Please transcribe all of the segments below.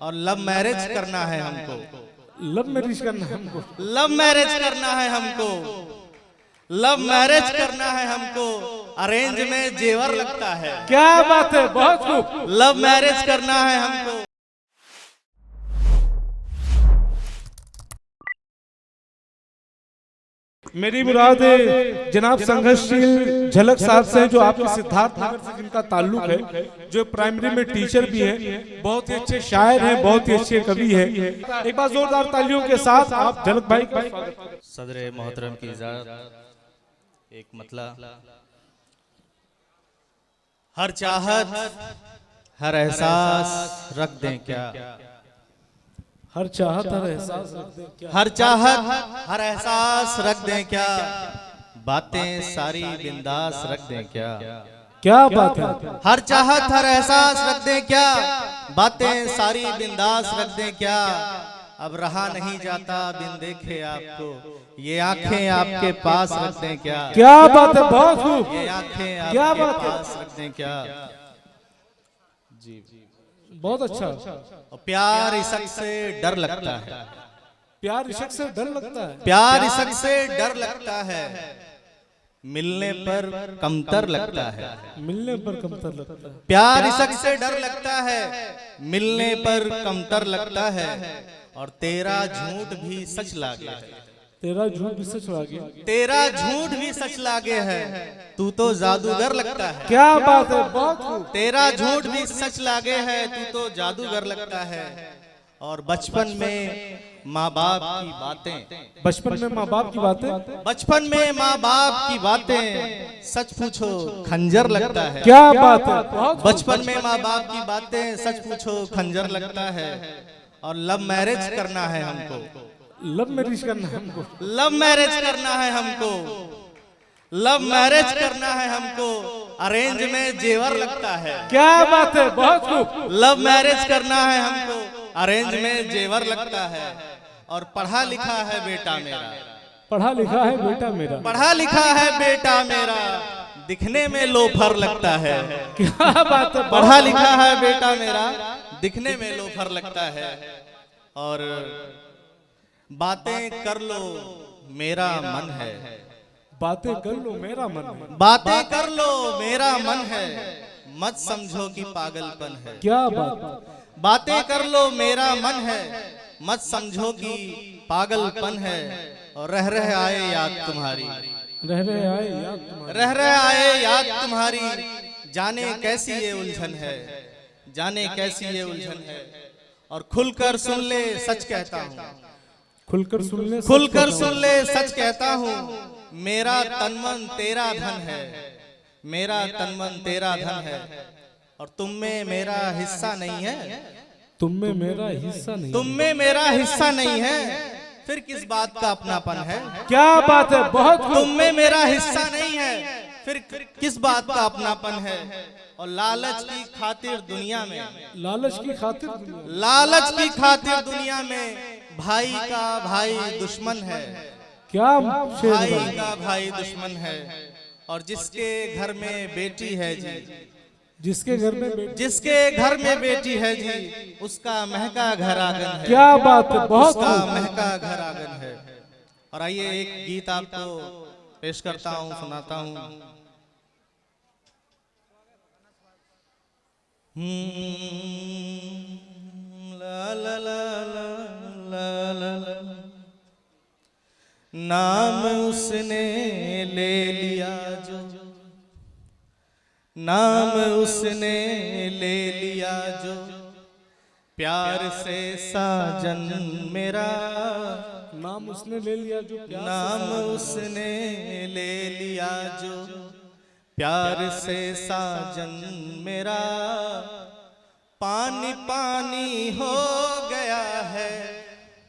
और love marriage करना है हमको। लव मैरिज करना है हमको। लव मैरिज करना है हमको। लव मैरिज करना है हमको। अरेंज में जेवर लगता है। क्या बात है, बहुत खूब। लव मैरिज करना है हमको। मेरी मुराद जनाब संघर्षशील झलक साहब से, जो आपके सिद्धार्थ नगर से जिनका ताल्लुक है, जो प्राइमरी में टीचर भी हैं, बहुत ही अच्छे शायर हैं, बहुत ही अच्छे कवि हैं। एक बार जोरदार तालियों के साथ आप झलक भाई का स्वागत करें। सदर मोहतरम की इजाजत। एक मतलब हर चाहत हर एहसास रख दें क्या। हर चाहत हर एहसास रख दें क्या। हर चाहत हर एहसास रख दें क्या। बातें सारी बिंदास रख दें क्या। क्या बात है। हर चाहत हर एहसास रख दें क्या। बातें सारी बिंदास रख दें क्या। अब रहा नहीं जाता बिन देखे आपको। ये आंखें आपके पास रख दें क्या। क्या बात है, बहुत खूब। ये आंखें क्या आपके बात है। पास रख दें क्या। जी बहुत अच्छा। और प्यार इश्क से डर लगता है। प्यार इश्क से डर लगता है। प्यार इश्क से डर लगता है। मिलने पर कमतर लगता है। मिलने पर कमतर लगता है। प्यार इश्क से डर लगता है। मिलने पर कमतर लगता है। और तेरा झूठ भी सच लागे है। तेरा झूठ भी सच लागे। तेरा झूठ भी सच लागे है। तू तो जादूगर लगता है। क्या बात है, बहुत खूब। तेरा झूठ भी सच लागे है। तू तो जादूगर लगता है। और बचपन में माँ बाप की बातें। बचपन में माँ बाप की बातें। बचपन में माँ बाप की बातें सच पूछो खंजर लगता है। क्या बात है, बहुत खूब। बचपन में माँ बाप की बातें सच पूछो खंजर लगता है। और लव मैरिज करना है हमको। लव मैरिज करना है हमको। लव मैरिज करना है हमको। लव मैरिज करना है हमको। अरेंज में जेवर लगता है। क्या बात है, बहुत खूब। लव मैरिज करना है हमको। अरेंज में जेवर लगता है। और पढ़ा लिखा है बेटा मेरा। पढ़ा लिखा है बेटा मेरा। पढ़ा लिखा है बेटा मेरा। दिखने में लोफर लगता है। क्या बात है। पढ़ा लिखा है बेटा मेरा। दिखने में लोफर लगता है। और बातें कर लो मेरा मन है। बातें कर लो मेरा मन है। बातें कर लो मेरा मन है। मत समझो कि पागलपन है। क्या बात। बातें कर लो मेरा मन है। मत समझो कि पागलपन है। और रह रहे आए याद तुम्हारी। रह रहे आए याद तुम्हारी। रह रहे आए याद तुम्हारी। जाने कैसी ये उलझन है। जाने कैसी ये उलझन है। और खुलकर सुन ले सच कहता हूँ। खुलकर सुन ले। खुलकर सुन ले सच कहता हूँ। मेरा तन मन तेरा धन है। मेरा तन मन तेरा धन है। और तुम में मेरा हिस्सा नहीं है। तुम में मेरा हिस्सा नहीं। तुम में मेरा हिस्सा नहीं है। फिर किस बात का अपनापन है। क्या बात है, बहुत खूब। तुम में मेरा हिस्सा नहीं है। फिर किस बात का अपनापन है। और लालच की खातिर दुनिया में। लालच की खातिर दुनिया में। लालच की खातिर दुनिया में। भाई का भाई दुश्मन है। क्या शेर भाई भाई। का भाई दुश्मन है। और जिसके घर में बेटी है जी। जिसके घर में बेटी। जिसके घर में बेटी है जी। उसका महका घर आंगन है। क्या बात है, बहुत उसका खूब। महका घर आंगन है। और आइए एक गीत आपको पेश करता हूँ, सुनाता हूँ। ला ला ला ला ला ला। नाम उसने ले लिया जो। नाम उसने ले लिया जो। प्यार से साजन मेरा। नाम उसने ले लिया जो। नाम उसने ले लिया जो। प्यार से साजन मेरा। पानी पानी हो गया है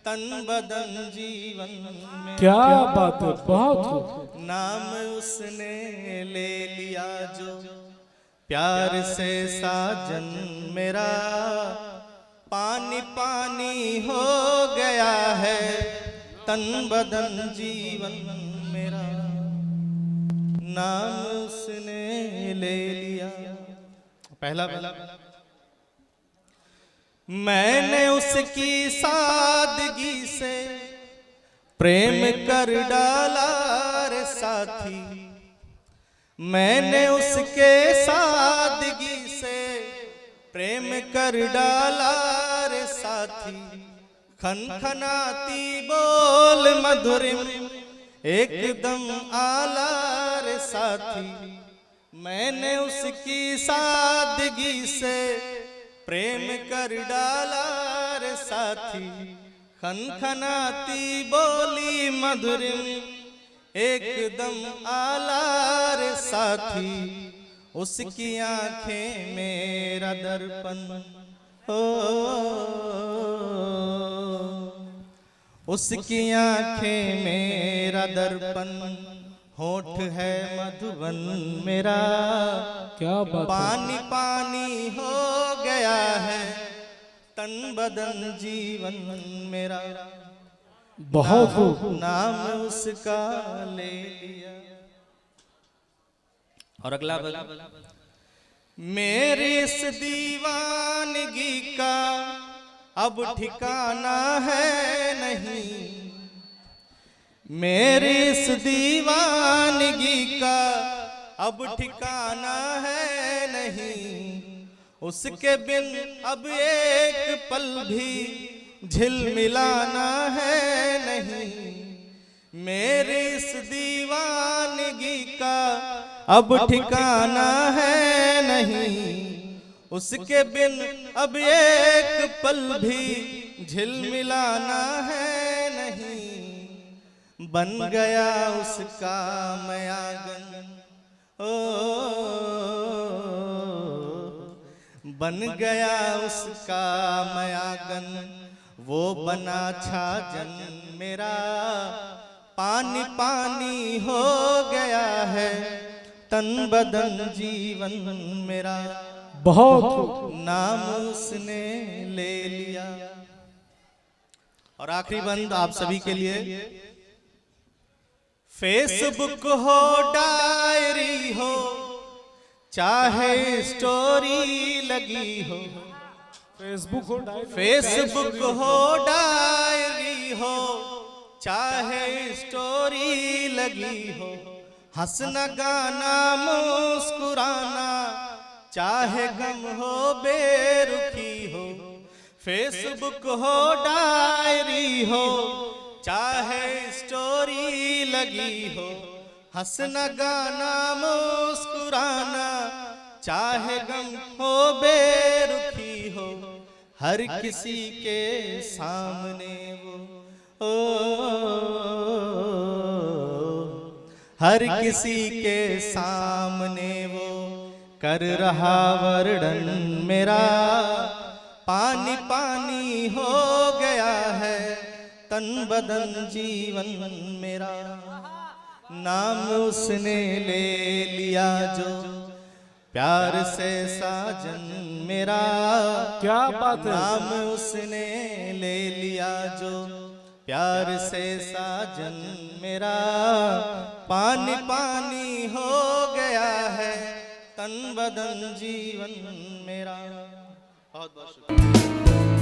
तन बदन जीवन में। क्या बात है, बहुत खूब। नाम उसने ले लिया जो। प्यार से साजन मेरा। पानी पानी हो गया है तन बदन जीवन मेरा। नाम उसने ले लिया। पहला मैंने उसकी सादगी से प्रेम कर डाला रे साथी, मैंने उसके सादगी से प्रेम कर डाला रे साथी। खनखनाती बोल मधुरिम एकदम आला रे साथी, मैंने उसकी सादगी से प्रेम कर डाला रे साथी। खनखनाती बोली मधुरिम एकदम आला रे साथी, उसकी आंखें मेरा दर्पण हो, उसकी आंखें मेरा दर्पण, होठ है मधुबन मेरा। क्या बात है। पानी पानी हो गया है तन बदन जीवन मेरा, बहुत खूब। नाम उसका ले लिया। और अगला मेरी इस दीवानगी का अब ठिकाना है नहीं, मेरी इस दीवानगी का अब ठिकाना है नहीं। उसके बिन अब एक पल भी झिलमिलाना है नहीं, मेरी इस दीवानगी का अब ठिकाना है नहीं। उसके बिन अब एक पल भी झिलमिलाना है नहीं। बन गया उसका मैं आंगन, ओ बन गया उसका मैं आंगन, वो बना छाजन मेरा। पानी पानी हो गया है तन बदन जीवन मेरा, बहुत खूब। नाम उसने ले लिया। और आखिरी बंद आप सभी के लिए। फेसबुक हो डायरी हो चाहे स्टोरी लगी हो, फेसबुक हो डायरी, फेसबुक हो डायरी हो चाहे स्टोरी लगी हो, हंसना गाना मुस्कुराना चाहे गम हो बेरुखी हो। फेसबुक हो डायरी हो चाहे स्टोरी लगी हो, हंसना गाना मुस्कुराना चाहे गम हो बेरुखी हो। हर किसी के सामने वो हर किसी के सामने वो कर रहा वर्णन मेरा। पानी पानी हो गया है तन बदन जीवन मेरा, नाम उसने ले लिया जो प्यार से साजन मेरा। क्या बात है। नाम उसने ले लिया जो प्यार से साजन मेरा। पानी पानी हो गया है तन बदन जीवन मेरा। बहुत बहुत शुक्रिया।